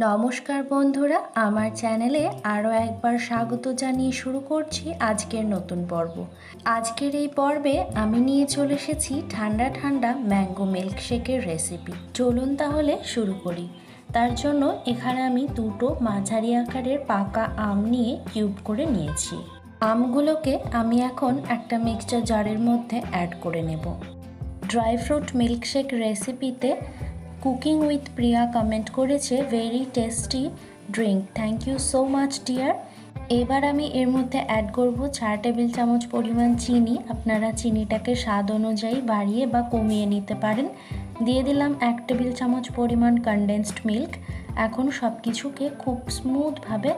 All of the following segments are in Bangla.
নমস্কার বন্ধুরা, আমার চ্যানেলে আরও একবার স্বাগত জানিয়ে শুরু করছি আজকের নতুন পর্ব। আজকের এই পর্বে আমি নিয়ে চলে এসেছি ঠান্ডা ঠান্ডা ম্যাঙ্গো মিল্কশেকের রেসিপি। চলুন তাহলে শুরু করি। তার জন্য এখানে আমি দুটো মাঝারি আকারের পাকা আম নিয়ে কিউব করে নিয়েছি। আমগুলোকে আমি এখন একটা মিক্সচার জারের মধ্যে অ্যাড করে নেব। ড্রাই ফ্রুট মিল্কশেক রেসিপিতে কুকিং উইথ প্রিয়া কমেন্ট করেছে, very tasty drink, thank you so much dear. এবার আমি এর মধ্যে অ্যাড করব 4 টেবিল চামচ পরিমাণ চিনি। আপনারা চিনিটাকে স্বাদ অনুযায়ী বাড়িয়ে বা কমিয়ে নিতে পারেন। দিয়ে দিলাম 1 টেবিল চামচ পরিমাণ কনডেন্সড মিল্ক। এখন সব কিছুকে খুব স্মুথভাবে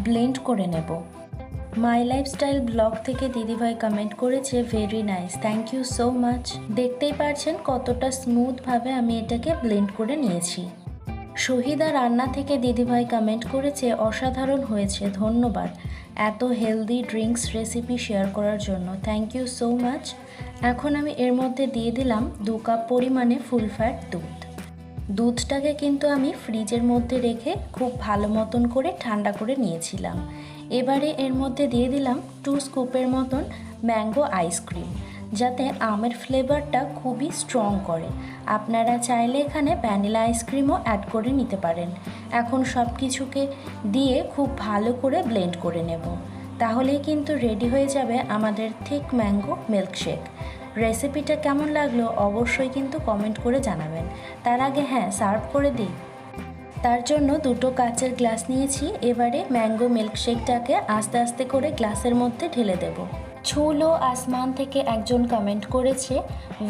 ব্লেন্ড করে নেব। মাই লাইফস্টাইল ব্লগ থেকে দিদিভাই কমেন্ট করেছে, very nice, thank you so much. দেখতেই পারছেন কতটা স্মুথভাবে আমি এটাকে ব্লেন্ড করে নিয়েছি। শহীদা রান্না থেকে দিদিভাই কমেন্ট করেছে, অসাধারণ হয়েছে, ধন্যবাদ এত হেলদি ড্রিঙ্কস রেসিপি শেয়ার করার জন্য, থ্যাংক ইউ সো মাচ। এখন আমি এর মধ্যে দিয়ে দিলাম 2 কাপ পরিমাণে ফুল ফ্যাট দুধ। দুধটাকে কিন্তু আমি ফ্রিজের মধ্যে রেখে খুব ভালো মতন করে ঠান্ডা করে নিয়েছিলাম। এবারে এর মধ্যে দিয়ে দিলাম 2 স্কুপের মতন ম্যাঙ্গো আইসক্রিম, যাতে আমের ফ্লেভারটা খুবই স্ট্রং করে। আপনারা চাইলে এখানে ভ্যানিলা আইসক্রিমও অ্যাড করে নিতে পারেন। এখন সব কিছুকে দিয়ে খুব ভালো করে ব্লেন্ড করে নেব। তাহলেই কিন্তু রেডি হয়ে যাবে আমাদের থিক ম্যাঙ্গো মিল্কশেক। রেসিপিটা কেমন লাগলো অবশ্যই কিন্তু কমেন্ট করে জানাবেন। তার আগে সার্ভ করে দিই। তার জন্য 2টো কাচের গ্লাস নিয়েছি। এবারে ম্যাঙ্গো মিল্কশেকটাকে আস্তে আস্তে করে গ্লাসের মধ্যে ঢেলে দেব। ছুলো আসমান থেকে একজন কমেন্ট করেছে,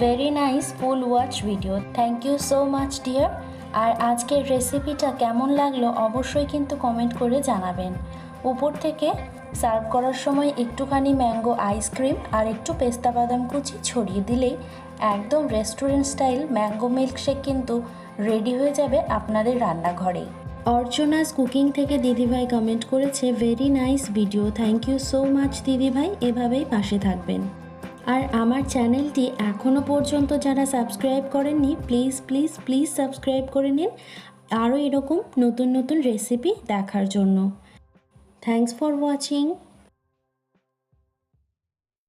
very nice full watch video, thank you so much dear. আর আজকের রেসিপিটা কেমন লাগলো অবশ্যই কিন্তু কমেন্ট করে জানাবেন। উপর থেকে সার্ভ করার সময় একটুখানি ম্যাঙ্গো আইসক্রিম আর একটু পেস্তা বাদাম কুচি ছড়িয়ে দিলেই একদম রেস্টুরেন্ট স্টাইল ম্যাঙ্গো মিল্কশেক কিন্তু রেডি হয়ে যাবে আপনাদের রান্নাঘরেই। অর্চনাস কুকিং থেকে দিদিভাই কমেন্ট করেছে, very nice video, thank you so much দিদিভাই, এভাবেই পাশে থাকবেন। আর আমার চ্যানেলটি এখনও পর্যন্ত যারা সাবস্ক্রাইব করেননি প্লিজ প্লিজ প্লিজ সাবস্ক্রাইব করে নিন আরও এরকম নতুন নতুন রেসিপি দেখার জন্য। Thanks for watching.